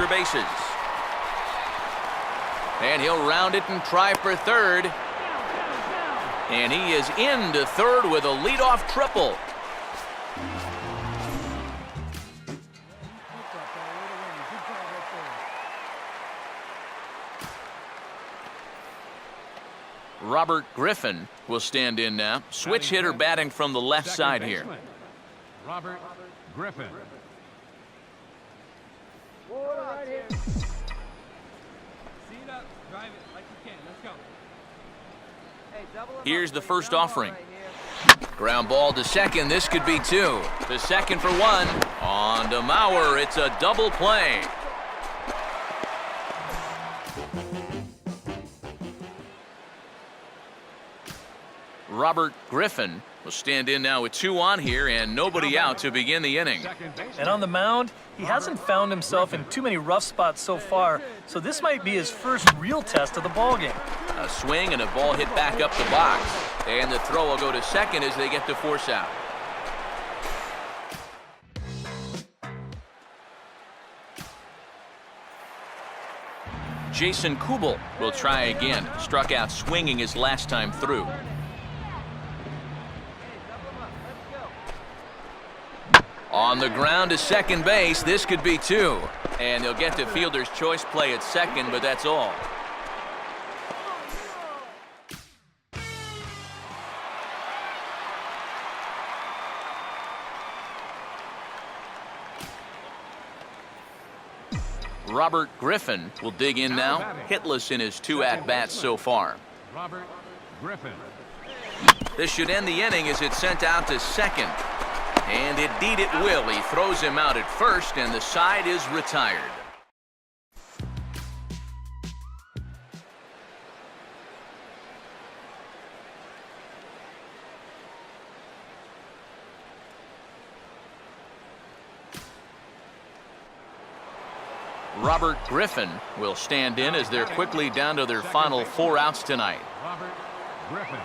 extra bases. And he'll round it and try for third. And he is into third with a leadoff triple. Robert Griffin will stand in now. Switch hitter batting from the left side here. Robert Griffin. Right here. Seat up, drive it like you can. Let's go. Here's the first offering. Ground ball to second. This could be two. To second for one. On to Mauer. It's a double play. Robert Griffin will stand in now with 2 on here and nobody out to begin the inning. And on the mound, he hasn't found himself in too many rough spots so far, so this might be his first real test of the ballgame. A swing and a ball hit back up the box. And the throw will go to second as they get to force out. Jason Kubel will try again. Struck out swinging his last time through. On the ground to second base. This could be two. And they'll get to fielder's choice play at second, but that's all. Robert Griffin will dig in now. Hitless in his 2 at-bats so far. Robert Griffin. This should end the inning as it's sent out to second. And indeed it will. He throws him out at first, and the side is retired. Robert Griffin will stand in as they're quickly down to their final 4 outs tonight. Robert Griffin.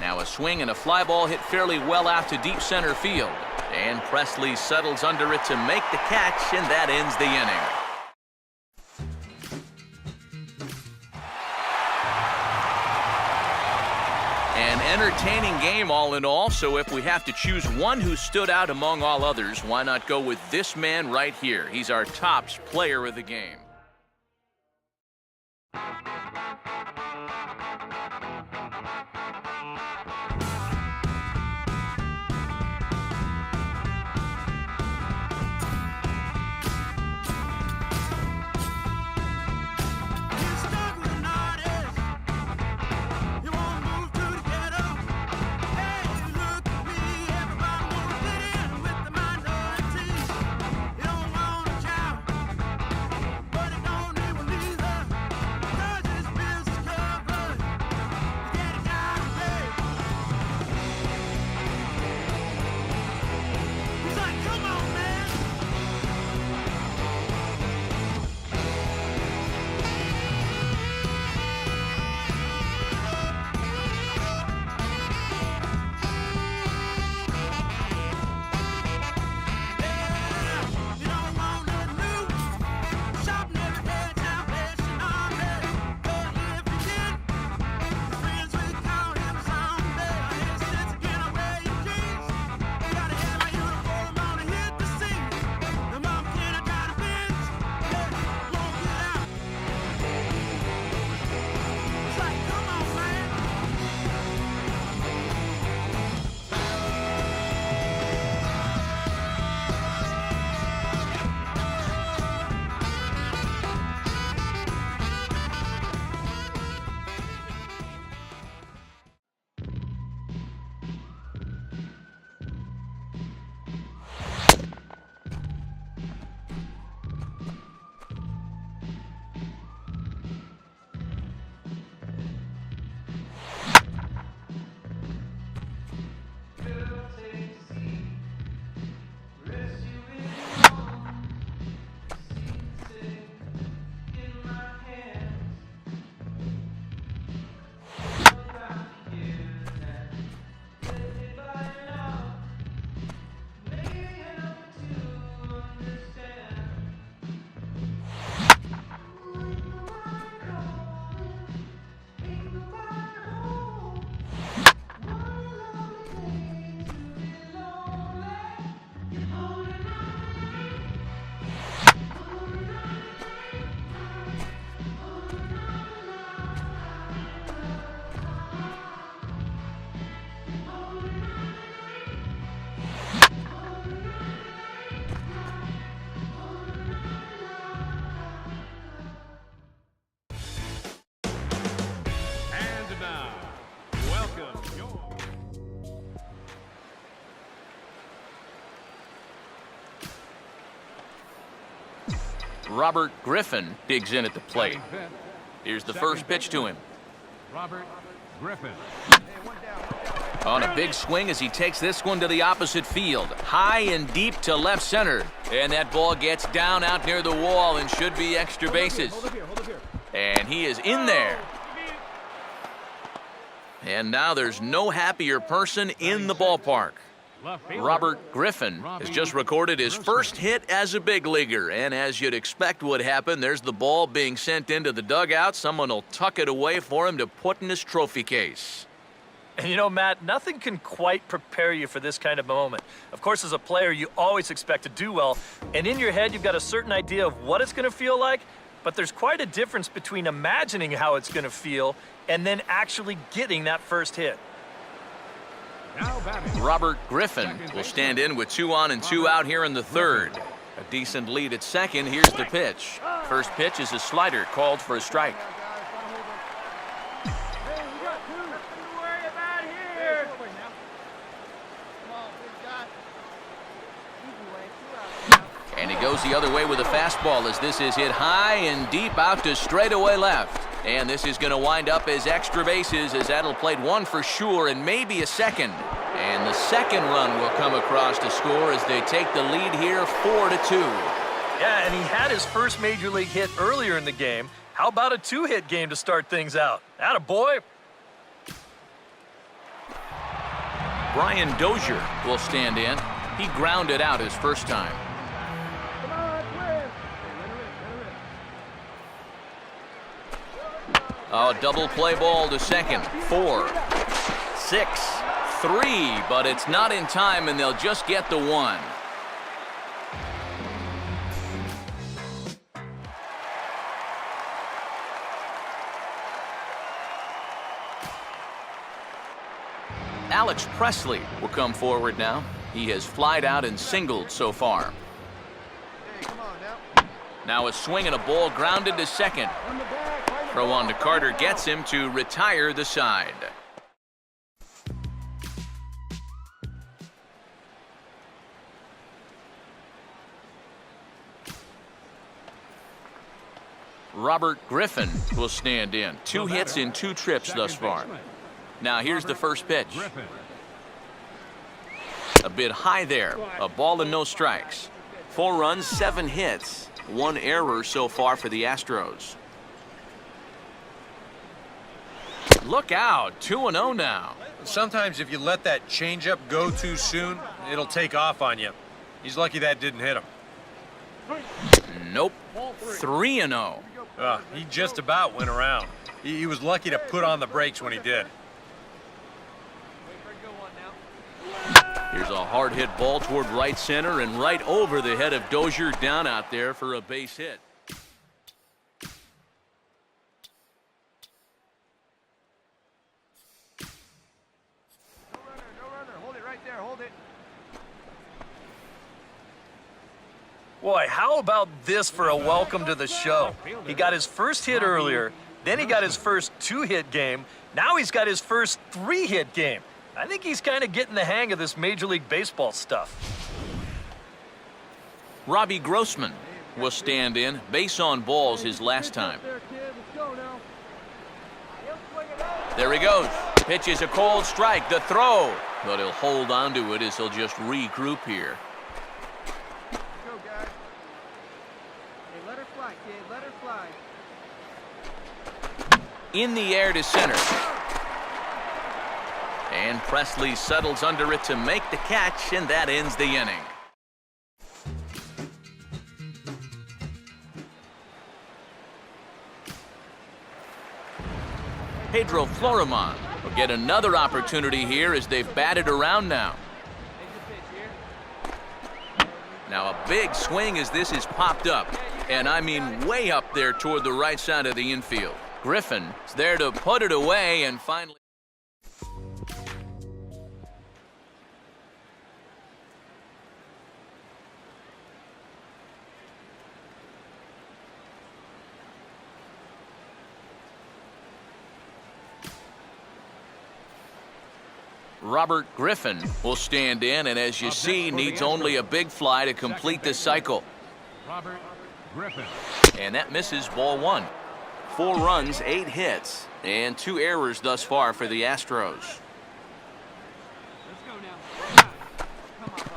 Now a swing and a fly ball hit fairly well out to deep center field. And Presley settles under it to make the catch, and that ends the inning. An entertaining game all in all, so if we have to choose one who stood out among all others, why not go with this man right here? He's our top player of the game. Robert Griffin digs in at the plate. Batting fifth, Here's the first pitch to him. Robert Griffin. On a big swing as he takes this one to the opposite field. High and deep to left center. And that ball gets down out near the wall and should be extra bases. And he is in there. And now there's no happier person in the ballpark. Left fielder, Robert Griffin has just recorded his first hit as a big leaguer. And as you'd expect would happen, there's the ball being sent into the dugout. Someone will tuck it away for him to put in his trophy case. And you know, Matt, nothing can quite prepare you for this kind of moment. Of course, as a player, you always expect to do well. And in your head, you've got a certain idea of what it's going to feel like. But there's quite a difference between imagining how it's going to feel and then actually getting that first hit. now batting. Robert Griffin will stand in with 2 on and 2 out here in the third. A decent lead at second. Here's the pitch. First pitch is a slider called for a strike. And he goes the other way with a fastball as this is hit high and deep out to straightaway left. And this is going to wind up as extra bases as that'll play one for sure and maybe a second. And the second run will come across to score as they take the lead here 4-2. Yeah, and he had his first major league hit earlier in the game. How about a 2-hit game to start things out? Atta boy. Brian Dozier will stand in. He grounded out his first time. Oh, double play ball to second. 4, 6, 3, but it's not in time, and they'll just get the 1. Alex Presley will come forward now. He has flied out and singled so far. Now a swing and a ball grounded to second. Throw on to Carter gets him to retire the side. Robert Griffin will stand in. 2 hits in 2 trips thus far. Now here's the first pitch. Griffin. A bit high there. A ball and no strikes. 4 runs, 7 hits. 1 error so far for the Astros. Look out, 2-0 now. Sometimes if you let that changeup go too soon, it'll take off on you. He's lucky that didn't hit him. Nope, 3-0. He just about went around. He was lucky to put on the brakes when he did. Here's a hard hit ball toward right center and right over the head of Dozier down out there for a base hit. Boy, how about this for a welcome to the show? He got his first hit earlier, then he got his first 2-hit game, now he's got his first 3-hit game. I think he's kind of getting the hang of this Major League Baseball stuff. Robbie Grossman will stand in. Base on balls his last time. There he goes. Pitch is a cold strike. The throw. But he'll hold on to it as he'll just regroup here. In the air to center. And Presley settles under it to make the catch, and that ends the inning. Pedro Florimon will get another opportunity here as they've batted around now. Now a big swing as this is popped up, and I mean way up there toward the right side of the infield. Griffin is there to put it away and finally. Robert Griffin will stand in, and as you see, needs only a big fly to complete this cycle. Robert Griffin. And that misses ball 1. 4 runs, 8 hits, and 2 errors thus far for the Astros.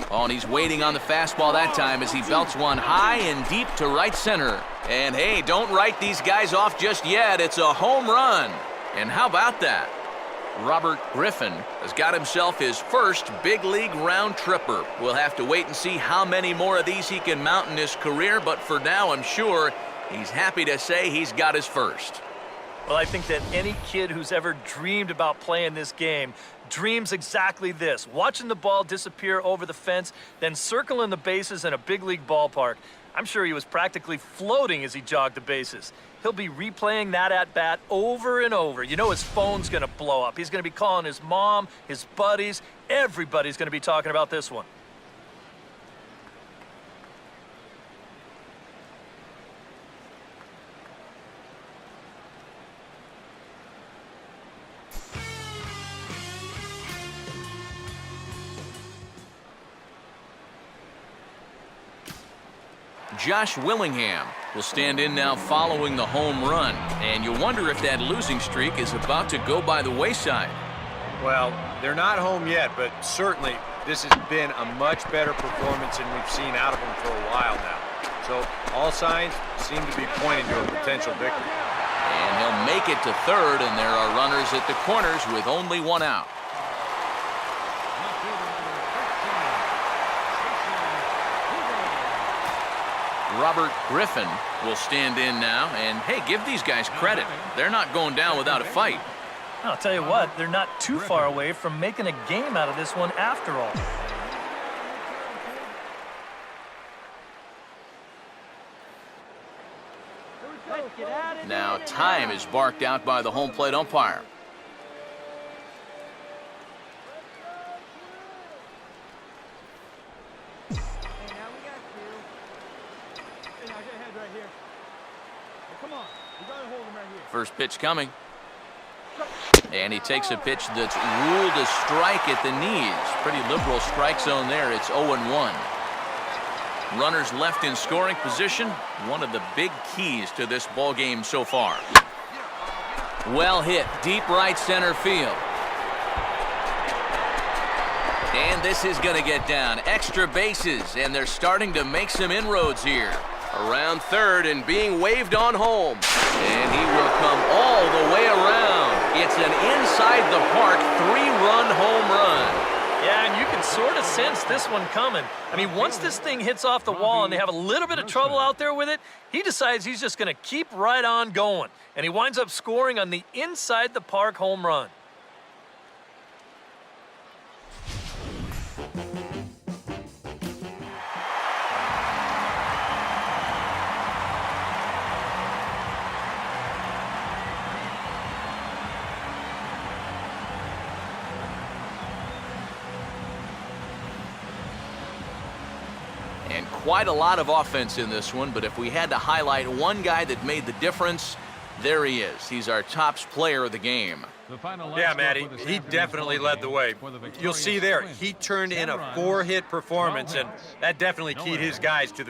Oh, and he's waiting on the fastball that time as he belts one high and deep to right center. And hey, don't write these guys off just yet. It's a home run. And how about that? Robert Griffin has got himself his first big league round tripper. We'll have to wait and see how many more of these he can mount in his career, but for now, I'm sure he's happy to say he's got his first. Well, I think that any kid who's ever dreamed about playing this game dreams exactly this: watching the ball disappear over the fence, then circling the bases in a big league ballpark. I'm sure he was practically floating as he jogged the bases. He'll be replaying that at-bat over and over. You know his phone's going to blow up. He's going to be calling his mom, his buddies. Everybody's going to be talking about this one. Josh Willingham will stand in now following the home run, and you wonder if that losing streak is about to go by the wayside. Well, they're not home yet, but certainly this has been a much better performance than we've seen out of them for a while now. So all signs seem to be pointing to a potential victory. And he'll make it to third, and there are runners at the corners with only 1 out. Robert Griffin will stand in now, and hey, give these guys credit. They're not going down without a fight. I'll tell you what, they're not too far away from making a game out of this one after all. Now time is barked out by the home plate umpire. First pitch coming. And he takes a pitch that's ruled a strike at the knees. Pretty liberal strike zone there. It's 0-1. Runners left in scoring position. One of the big keys to this ball game so far. Well hit, deep right center field. And this is going to get down. Extra bases, and they're starting to make some inroads here. Around third and being waved on home. And he will come all the way around. It's an inside-the-park 3-run home run. Yeah, and you can sort of sense this one coming. I mean, once this thing hits off the wall and they have a little bit of trouble out there with it, he decides he's just going to keep right on going. And he winds up scoring on the inside-the-park home run. And quite a lot of offense in this one, but if we had to highlight one guy that made the difference, there he is. He's our tops player of the game. Yeah, Matty, he definitely led the way. You'll see there, he turned in a 4-hit performance, and that definitely keyed his guys to the